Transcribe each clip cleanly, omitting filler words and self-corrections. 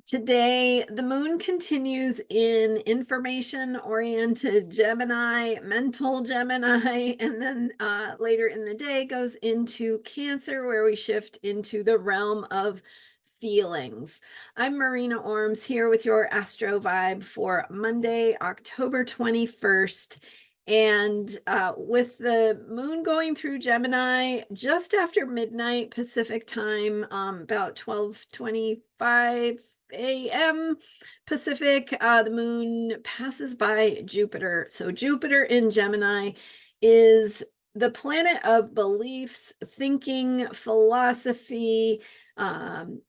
Today, the moon continues in information-oriented Gemini, mental Gemini, and then later in the day goes into Cancer, where we shift into the realm of feelings. I'm Marina Orms here with your Astro Vibe for Monday, October 21st. And with the moon going through Gemini just after midnight Pacific time, about 12:25 a.m. Pacific, the moon passes by Jupiter. So Jupiter in Gemini is the planet of beliefs, thinking, philosophy,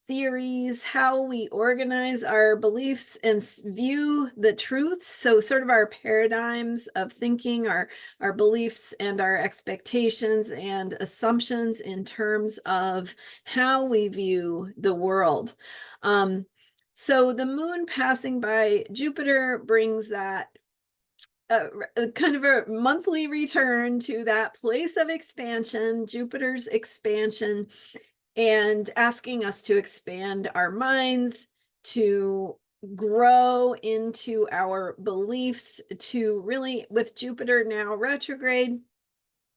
theories, how we organize our beliefs and view the truth. So sort of our paradigms of thinking, our beliefs and our expectations and assumptions in terms of how we view the world. So the moon passing by Jupiter brings that kind of a monthly return to that place of expansion, Jupiter's expansion, and asking us to expand our minds, to grow into our beliefs, to really, with Jupiter now retrograde,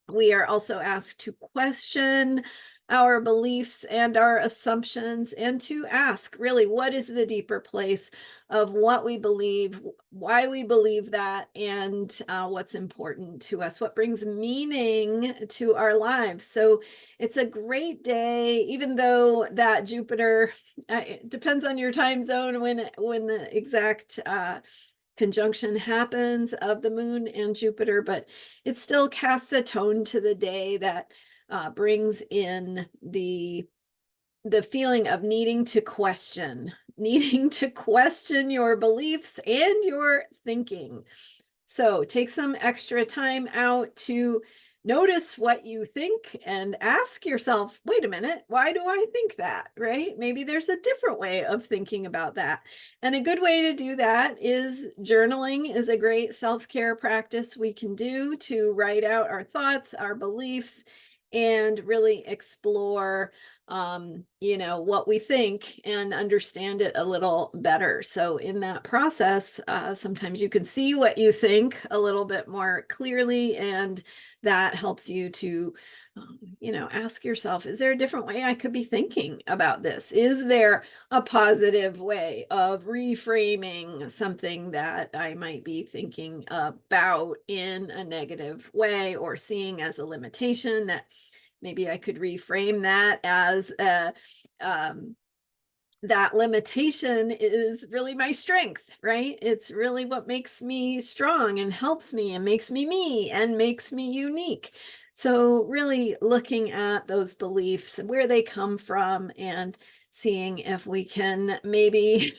we are also asked to question our beliefs and our assumptions and to ask, really, what is the deeper place of what we believe, why we believe that, and what's important to us, what brings meaning to our lives. So it's a great day, even though that Jupiter, it depends on your time zone when the exact conjunction happens of the moon and Jupiter, but it still casts a tone to the day that brings in the feeling of needing to question your beliefs and your thinking. So take some extra time out to notice what you think and ask yourself, wait a minute, why do I think that, right? Maybe there's a different way of thinking about that. And a good way to do that is journaling is a great self-care practice we can do to write out our thoughts, our beliefs, and really explore what we think and understand it a little better. So in that process, sometimes you can see what you think a little bit more clearly, and that helps you to ask yourself, is there a different way I could be thinking about this? Is there a positive way of reframing something that I might be thinking about in a negative way or seeing as a limitation, that maybe I could reframe that as that limitation is really my strength, right? It's really what makes me strong and helps me and makes me and makes me unique. So really looking at those beliefs, where they come from, and seeing if we can maybe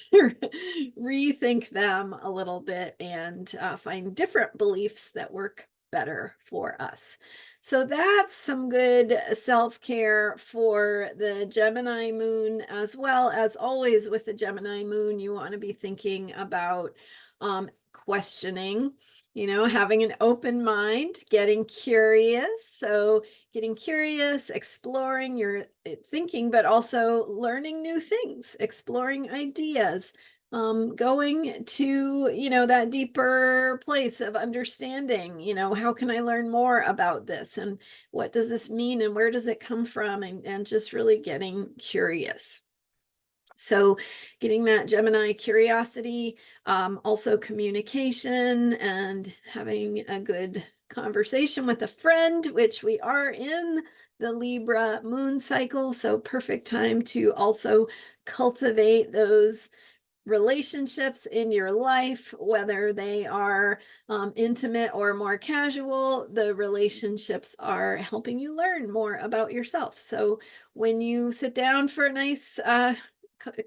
rethink them a little bit and find different beliefs that work better for us. So that's some good self-care for the Gemini moon, as well as always with the Gemini moon, you want to be thinking about questioning, having an open mind, getting curious. So getting curious, exploring your thinking, but also learning new things, exploring ideas, going to that deeper place of understanding, how can I learn more about this, and what does this mean, and where does it come from, and just really getting curious. So getting that Gemini curiosity, also communication and having a good conversation with a friend, which we are in the Libra moon cycle, so perfect time to also cultivate those relationships in your life, whether they are intimate or more casual. The relationships are helping you learn more about yourself. So when you sit down for a nice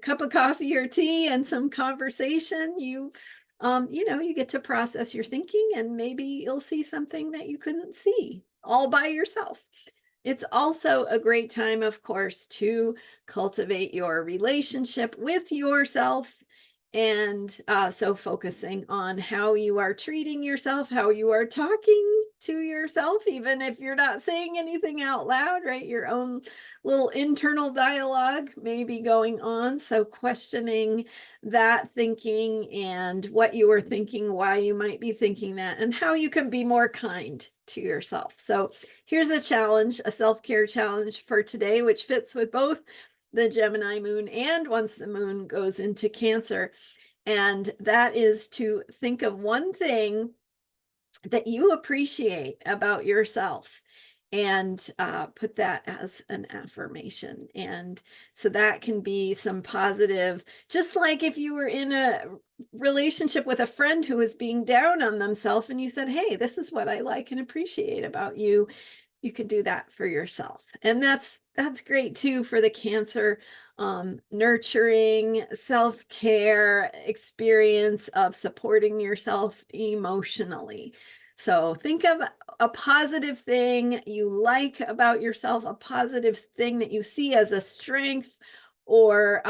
cup of coffee or tea and some conversation, you get to process your thinking, and maybe you'll see something that you couldn't see all by yourself. It's also a great time, of course, to cultivate your relationship with yourself And so focusing on how you are treating yourself, how you are talking to yourself, even if you're not saying anything out loud, right? Your own little internal dialogue may be going on. So questioning that thinking and what you were thinking, why you might be thinking that, and how you can be more kind to yourself. So here's a challenge, a self-care challenge for today, which fits with both the Gemini moon and once the moon goes into Cancer. And that is to think of one thing that you appreciate about yourself and put that as an affirmation. And so that can be some positive, just like if you were in a relationship with a friend who was being down on themselves and you said, hey, this is what I like and appreciate about you. You could do that for yourself. And that's great too for the Cancer nurturing self-care experience of supporting yourself emotionally. So think of a positive thing you like about yourself, a positive thing that you see as a strength, or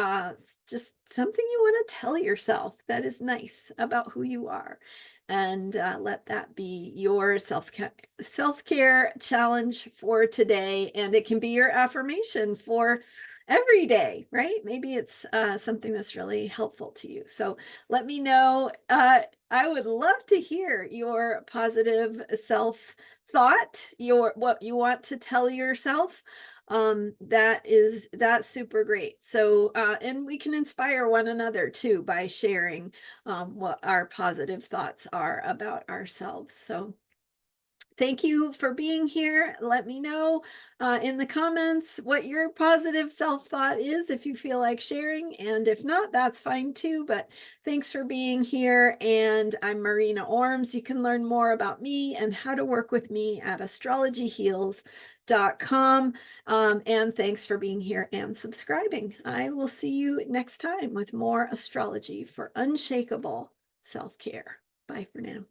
just something you want to tell yourself that is nice about who you are. And let that be your self-care challenge for today. And it can be your affirmation for every day, right? Maybe it's something that's really helpful to you. So let me know. I would love to hear your positive self thought, your what you want to tell yourself. That's super great. So and we can inspire one another too by sharing what our positive thoughts are about ourselves. So thank you for being here. Let me know in the comments what your positive self-thought is if you feel like sharing. And if not, that's fine too. But thanks for being here. And I'm Marina Orms. You can learn more about me and how to work with me at astrologyheals.com. And thanks for being here and subscribing. I will see you next time with more astrology for unshakable self-care. Bye for now.